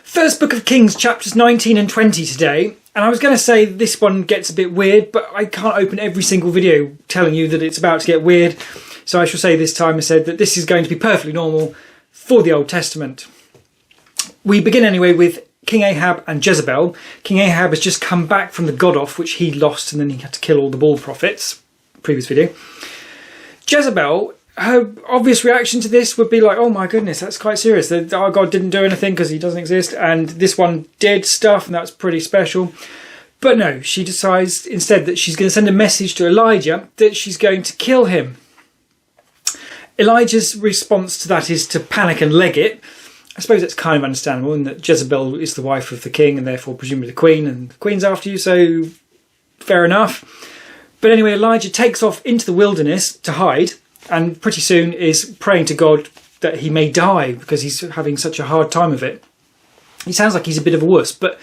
First Book of Kings, chapters 19 and 20 today. And I was going to say this one gets a bit weird, but I can't open every single video telling you that it's about to get weird. So I shall say this time I said that this is going to be perfectly normal for the Old Testament. We begin anyway with King Ahab and Jezebel. King Ahab has just come back from the God-off, which he lost, and then he had to kill all the Baal prophets. Previous video. Jezebel, her obvious reaction to this would be like, oh my goodness, that's quite serious. Our God didn't do anything because he doesn't exist, and this one did stuff, and that's pretty special. But no, she decides instead that she's going to send a message to Elijah that she's going to kill him. Elijah's response to that is to panic and leg it. I suppose it's kind of understandable in that Jezebel is the wife of the king and therefore presumably the queen, and the queen's after you, so fair enough. But anyway, Elijah takes off into the wilderness to hide, and pretty soon is praying to God that he may die because he's having such a hard time of it. He sounds like he's a bit of a wuss, but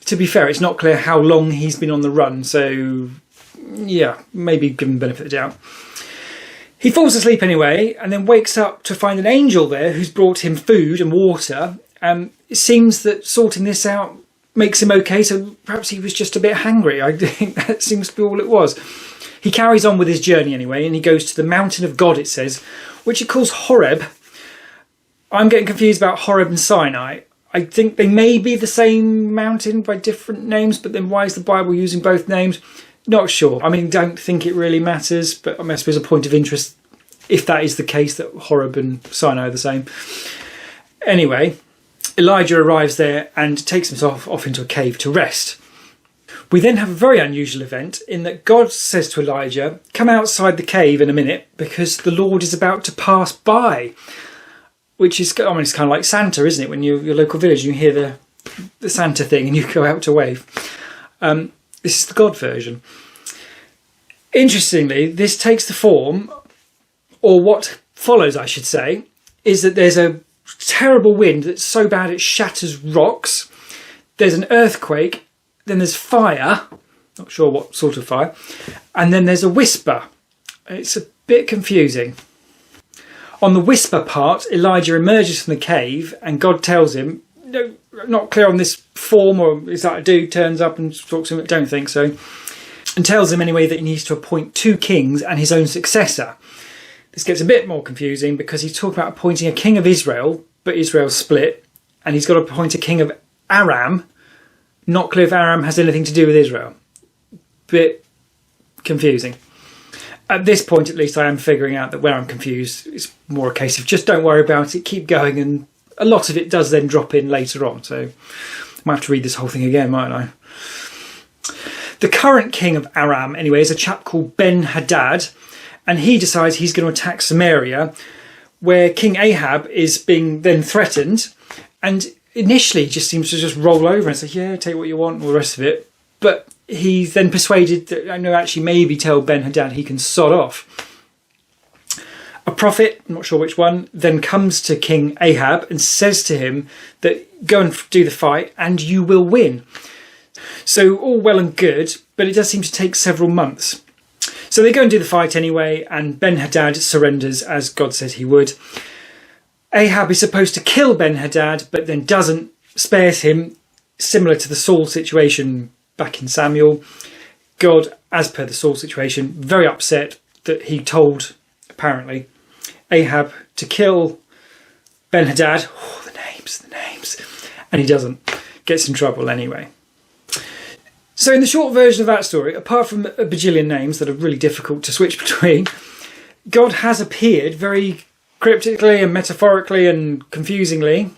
to be fair, it's not clear how long he's been on the run, so yeah, maybe give him the benefit of the doubt. He falls asleep anyway, and then wakes up to find an angel there who's brought him food and water. It seems that sorting this out makes him okay, so perhaps he was just a bit hangry. I think that seems to be all it was. He carries on with his journey anyway, and he goes to the mountain of God, it says, which he calls Horeb. I'm getting confused about Horeb and Sinai. I think they may be the same mountain by different names, but then why is the Bible using both names? Not sure. I mean, don't think it really matters, but I suppose a point of interest, if that is the case, that Horeb and Sinai are the same. Anyway, Elijah arrives there and takes himself off into a cave to rest. We then have a very unusual event in that God says to Elijah, come outside the cave in a minute because the Lord is about to pass by. Which is, I mean, it's kind of like Santa, isn't it? When you're your local village, you hear the Santa thing and you go out to wave. This is the God version. Interestingly, this takes the form, or what follows, I should say, is that there's a terrible wind that's so bad it shatters rocks. There's an earthquake. Then there's fire. Not sure what sort of fire. And then there's a whisper. It's a bit confusing. On the whisper part, Elijah emerges from the cave and God tells him, no, not clear on this form, or is that a dude turns up and talks to him? I don't think so. And tells him anyway that he needs to appoint 2 kings and his own successor. This gets a bit more confusing because he's talking about appointing a king of Israel, but Israel's split, and he's got to appoint a king of Aram. Not clear if Aram has anything to do with Israel. Bit confusing. At this point, at least, I am figuring out that where I'm confused, it's more a case of just don't worry about it, keep going, and a lot of it does then drop in later on. So I might have to read this whole thing again, mightn't I? The current king of Aram, anyway, is a chap called Ben-Hadad, and he decides he's going to attack Samaria, where King Ahab is being then threatened, and initially he just seems to just roll over and say, yeah, take what you want, all the rest of it. But he's then persuaded that, I know, actually maybe tell Ben-Hadad he can sod off. A prophet, I'm not sure which one, then comes to King Ahab and says to him that go and do the fight and you will win. So all well and good, but it does seem to take several months. So they go and do the fight anyway, and Ben-Hadad surrenders as God said he would. Ahab is supposed to kill Ben-Hadad, but then doesn't, spares him, similar to the Saul situation back in Samuel. God, as per the Saul situation, very upset that he told, apparently, Ahab to kill Ben-Hadad. Oh, the names. And he doesn't. Gets in trouble anyway. So in the short version of that story, apart from a bajillion names that are really difficult to switch between, God has appeared very cryptically and metaphorically and confusingly.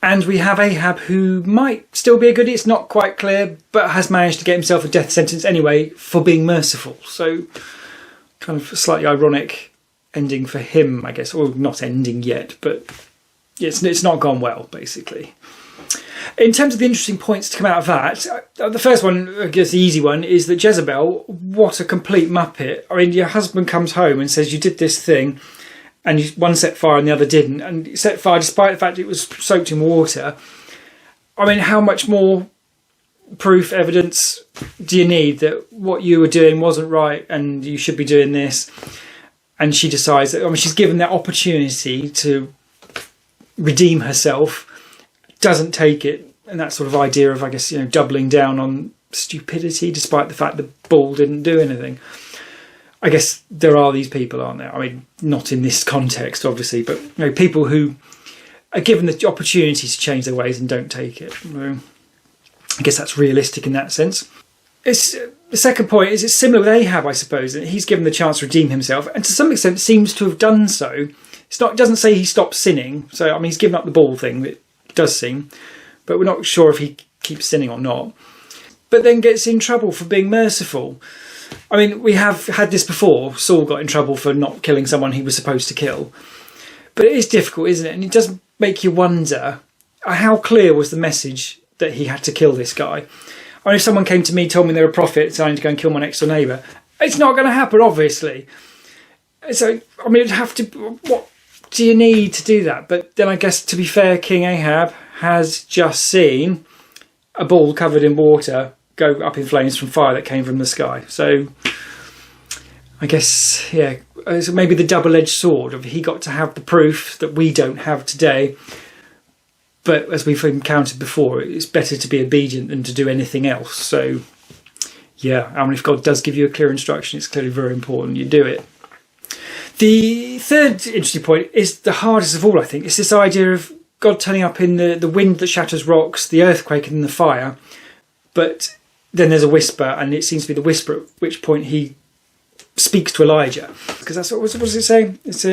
And we have Ahab, who might still be a goodie, it's not quite clear, but has managed to get himself a death sentence anyway for being merciful. So kind of a slightly ironic ending for him, I guess. Or not ending yet, but it's not gone well, basically. In terms of the interesting points to come out of that, the first one, I guess the easy one, is that Jezebel, what a complete muppet. I mean, your husband comes home and says, you did this thing, and one set fire and the other didn't, and set fire despite the fact it was soaked in water. I mean, how much more proof, evidence do you need that what you were doing wasn't right and you should be doing this? And she decides that, I mean, she's given that opportunity to redeem herself, doesn't take it, and that sort of idea of, I guess, doubling down on stupidity despite the fact the bull didn't do anything. I guess there are these people, aren't there? I mean, not in this context, obviously, but people who are given the opportunity to change their ways and don't take it. I guess that's realistic in that sense. The second point is it's similar with Ahab, I suppose. He's given the chance to redeem himself, and to some extent seems to have done so. It doesn't say he stopped sinning, so I mean he's given up the bull thing. It does seem, but we're not sure if he keeps sinning or not. But then gets in trouble for being merciful. I mean, we have had this before. Saul got in trouble for not killing someone he was supposed to kill. But it is difficult, isn't it? And it does make you wonder, how clear was the message that he had to kill this guy? I mean, if someone came to me, told me they're a prophet, so I need to go and kill my next door neighbour, it's not going to happen, obviously. So, I mean, it'd have to... What do you need to do that? But then I guess, to be fair, King Ahab has just seen a bull covered in water go up in flames from fire that came from the sky. So I guess, yeah, so maybe the double-edged sword of he got to have the proof that we don't have today. But as we've encountered before, it's better to be obedient than to do anything else. So yeah, I mean, if God does give you a clear instruction, it's clearly very important you do it. The third interesting point is the hardest of all, I think. It's this idea of God turning up in the wind that shatters rocks, the earthquake and the fire. But then there's a whisper, and it seems to be the whisper at which point he speaks to Elijah. Because that's what does it say? It's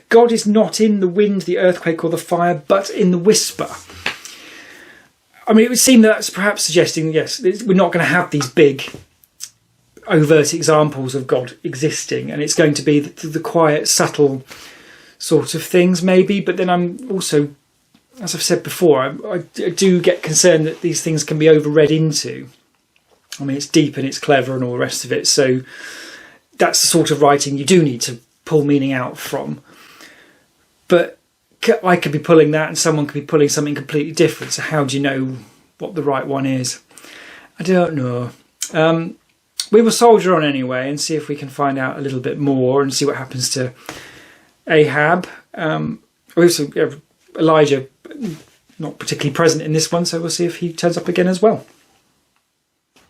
God is not in the wind, the earthquake or the fire, but in the whisper. I mean, it would seem that's perhaps suggesting, yes, we're not going to have these big overt examples of God existing, and it's going to be the quiet, subtle sort of things maybe. But then I'm also, as I've said before, I do get concerned that these things can be overread into. I mean, it's deep and it's clever and all the rest of it, so that's the sort of writing you do need to pull meaning out from. But I could be pulling that and someone could be pulling something completely different, so how do you know what the right one is? I don't know. We will soldier on anyway and see if we can find out a little bit more and see what happens to Ahab. Also, Elijah, not particularly present in this one, so we'll see if he turns up again as well.